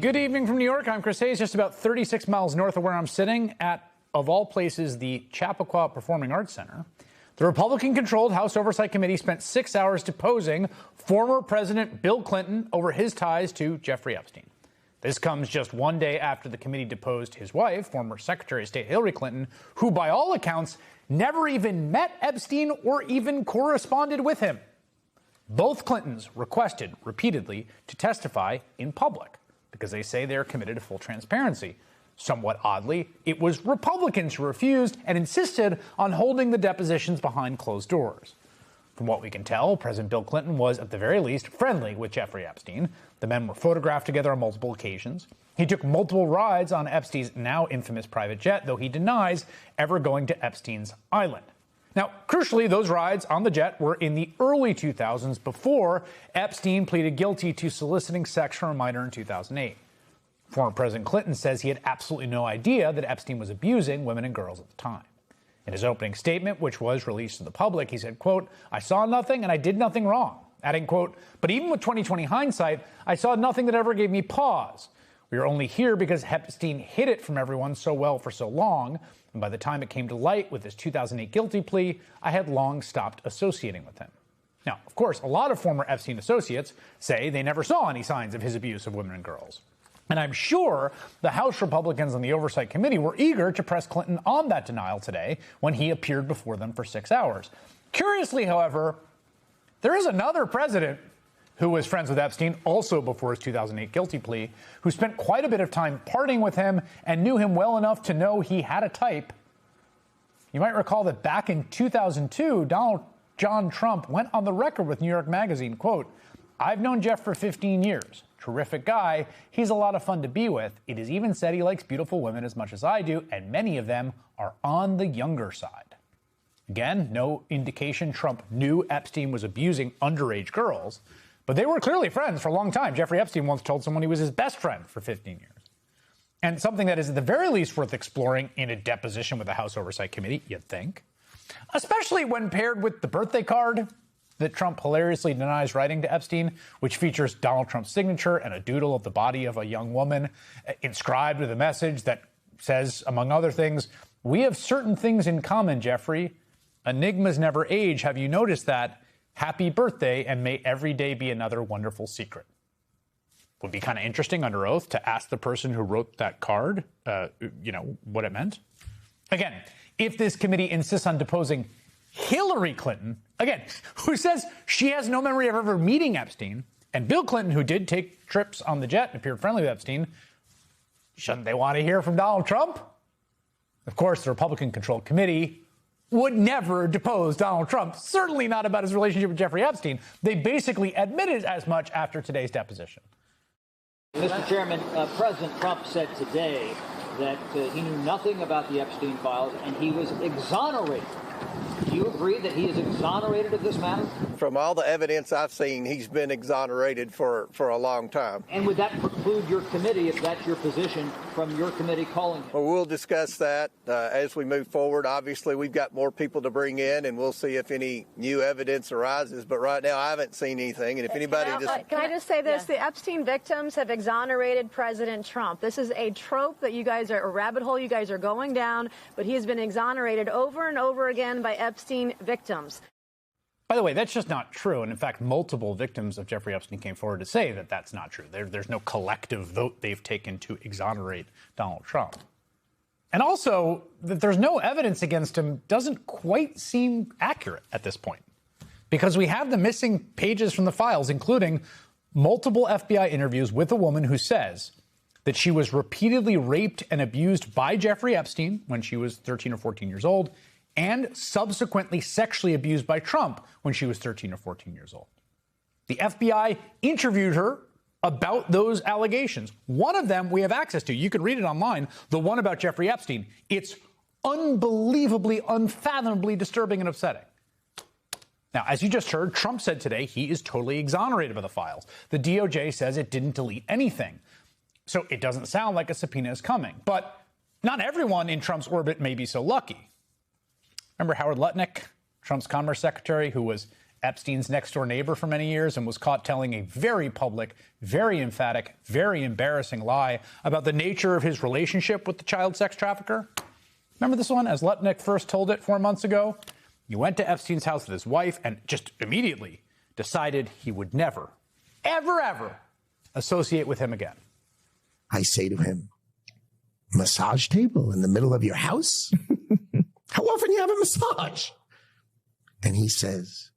Good evening from New York. I'm Chris Hayes, just about 36 miles north of where I'm sitting at, of all places, the Chappaqua Performing Arts Center. The Republican-controlled House Oversight Committee spent 6 hours deposing former President Bill Clinton over his ties to Jeffrey Epstein. This comes just one day after the committee deposed his wife, former Secretary of State Hillary Clinton, who, by all accounts, never even met Epstein or even corresponded with him. Both Clintons requested repeatedly to testify in public because they say they're committed to full transparency. Somewhat oddly, it was Republicans who refused and insisted on holding the depositions behind closed doors. From what we can tell, President Bill Clinton was, at the very least, friendly with Jeffrey Epstein. The men were photographed together on multiple occasions. He took multiple rides on Epstein's now infamous private jet, though he denies ever going to Epstein's island. Now, crucially, those rides on the jet were in the early 2000s, before Epstein pleaded guilty to soliciting sex from a minor in 2008. Former President Clinton says he had absolutely no idea that Epstein was abusing women and girls at the time. In his opening statement, which was released to the public, he said, quote, "I saw nothing and I did nothing wrong." Adding, quote, "But even with 2020 hindsight, I saw nothing that ever gave me pause. We are only here because Epstein hid it from everyone so well for so long. And by the time it came to light with his 2008 guilty plea, I had long stopped associating with him." Now, of course, a lot of former Epstein associates say they never saw any signs of his abuse of women and girls. And I'm sure the House Republicans on the Oversight Committee were eager to press Clinton on that denial today when he appeared before them for 6 hours. Curiously, however, there is another president who was friends with Epstein also before his 2008 guilty plea, who spent quite a bit of time partying with him and knew him well enough to know he had a type. You might recall that back in 2002, Donald John Trump went on the record with New York Magazine, quote, "I've known Jeff for 15 years. Terrific guy. He's a lot of fun to be with. It is even said he likes beautiful women as much as I do, and many of them are on the younger side." Again, no indication Trump knew Epstein was abusing underage girls, but they were clearly friends for a long time. Jeffrey Epstein once told someone he was his best friend for 15 years. And something that is at the very least worth exploring in a deposition with the House Oversight Committee, you'd think, especially when paired with the birthday card that Trump hilariously denies writing to Epstein, which features Donald Trump's signature and a doodle of the body of a young woman inscribed with a message that says, among other things, "We have certain things in common, Jeffrey. Enigmas never age. Have you noticed that? Happy birthday, and may every day be another wonderful secret." Would be kind of interesting under oath to ask the person who wrote that card, what it meant. Again, if this committee insists on deposing Hillary Clinton, again, who says she has no memory of ever meeting Epstein, and Bill Clinton, who did take trips on the jet and appeared friendly with Epstein, shouldn't they want to hear from Donald Trump? Of course, the Republican-controlled committee would never depose Donald Trump, certainly not about his relationship with Jeffrey Epstein. They basically admitted as much after today's deposition. Mr. Chairman, President Trump said today that he knew nothing about the Epstein files and he was exonerated. Do you agree that he is exonerated of this matter? From all the evidence I've seen, he's been exonerated for a long time. And would that preclude your committee, if that's your position, from your committee calling him? Well, we'll discuss that as we move forward. Obviously, we've got more people to bring in, and we'll see if any new evidence arises. But right now, I haven't seen anything. And if anybody Can I just say this? Yeah. The Epstein victims have exonerated President Trump. This is a trope that you guys are, a rabbit hole you guys are going down, but he has been exonerated over and over again by Epstein victims. By the way, that's just not true. And in fact, multiple victims of Jeffrey Epstein came forward to say that that's not true. There's no collective vote they've taken to exonerate Donald Trump. And also, that there's no evidence against him doesn't quite seem accurate at this point, because we have the missing pages from the files, including multiple FBI interviews with a woman who says that she was repeatedly raped and abused by Jeffrey Epstein when she was 13 or 14 years old, and subsequently sexually abused by Trump when she was 13 or 14 years old. The FBI interviewed her about those allegations. One of them we have access to. You can read it online, the one about Jeffrey Epstein. It's unbelievably, unfathomably disturbing and upsetting. Now, as you just heard, Trump said today he is totally exonerated by the files. The DOJ says it didn't delete anything. So it doesn't sound like a subpoena is coming. But not everyone in Trump's orbit may be so lucky. Remember Howard Lutnick, Trump's commerce secretary, who was Epstein's next-door neighbor for many years and was caught telling a very public, very emphatic, very embarrassing lie about the nature of his relationship with the child sex trafficker. Remember this one, as Lutnick first told it 4 months ago? He went to Epstein's house with his wife and just immediately decided he would never, ever associate with him again. I say to him, massage table in the middle of your house? How often do you have a massage? And he says,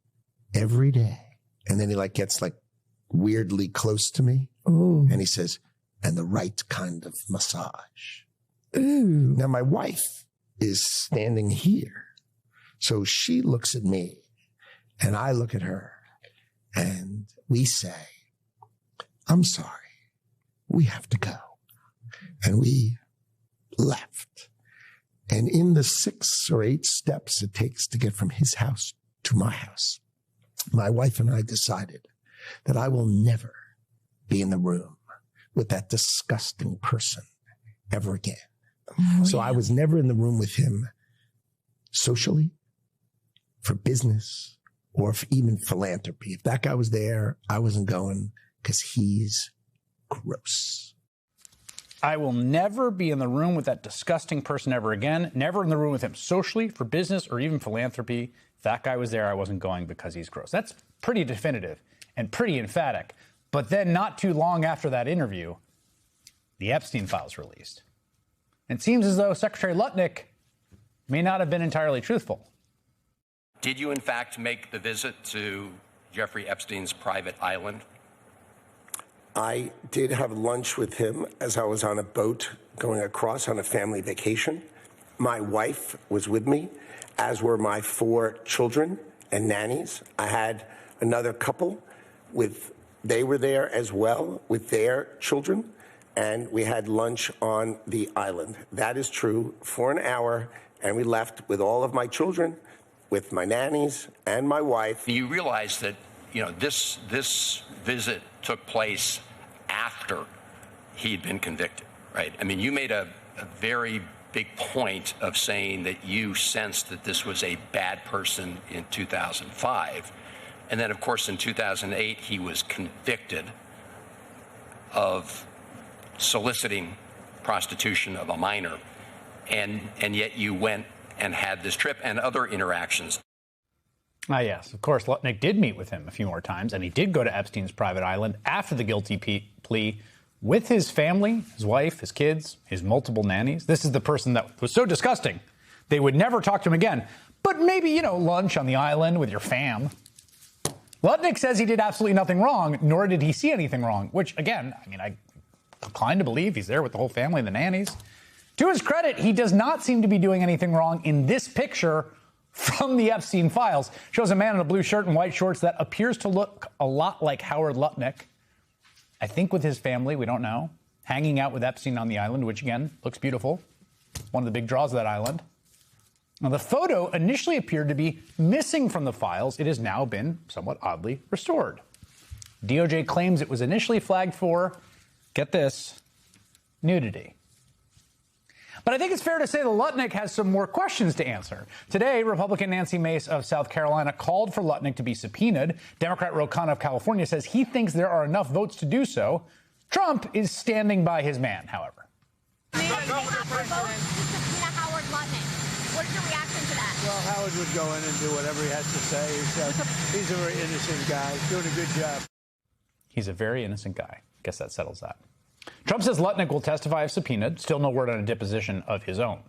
every day. And then he gets weirdly close to me. Ooh. And he says, and the right kind of massage. Ooh. Now my wife is standing here. So she looks at me and I look at her and we say, I'm sorry, we have to go. And we left. And in the 6 or 8 steps it takes to get from his house to my house, my wife and I decided that I will never be in the room with that disgusting person ever again. Oh, so I was never in the room with him socially, for business, or for even philanthropy. If that guy was there, I wasn't going because he's gross. I will never be in the room with that disgusting person ever again. Never in the room with him socially, for business, or even philanthropy. If that guy was there, I wasn't going because he's gross. That's pretty definitive and pretty emphatic. But then not too long after that interview, the Epstein files released. It seems as though Secretary Lutnick may not have been entirely truthful. Did you, in fact, make the visit to Jeffrey Epstein's private island? I did have lunch with him as I was on a boat going across on a family vacation. My wife was with me, as were my 4 children and nannies. I had another couple they were there as well with their children, and we had lunch on the island. That is true, for an hour, and we left with all of my children, with my nannies and my wife. You realize that, this visit took place after he'd been convicted, right? I mean, you made a very big point of saying that you sensed that this was a bad person in 2005. And then, of course, in 2008, he was convicted of soliciting prostitution of a minor. And yet you went and had this trip and other interactions. Yes, of course, Lutnick did meet with him a few more times, and he did go to Epstein's private island after the guilty plea with his family, his wife, his kids, his multiple nannies. This is the person that was so disgusting, they would never talk to him again. But maybe, lunch on the island with your fam. Lutnick says he did absolutely nothing wrong, nor did he see anything wrong, which, again, I inclined to believe he's there with the whole family and the nannies. To his credit, he does not seem to be doing anything wrong in this picture from the Epstein files. Shows a man in a blue shirt and white shorts that appears to look a lot like Howard Lutnick. I think with his family, we don't know. Hanging out with Epstein on the island, which again, looks beautiful. One of the big draws of that island. Now, the photo initially appeared to be missing from the files. It has now been somewhat oddly restored. DOJ claims it was initially flagged for, get this, nudity. But I think it's fair to say that Lutnick has some more questions to answer. Today, Republican Nancy Mace of South Carolina called for Lutnick to be subpoenaed. Democrat Ro Khanna of California says he thinks there are enough votes to do so. Trump is standing by his man, however. Howard Lutnick. What is your reaction to that? Well, Howard would go in and do whatever he has to say. He's a very innocent guy, doing a good job. He's a very innocent guy. Guess that settles that. Trump says Lutnick will testify if subpoenaed. Still no word on a deposition of his own.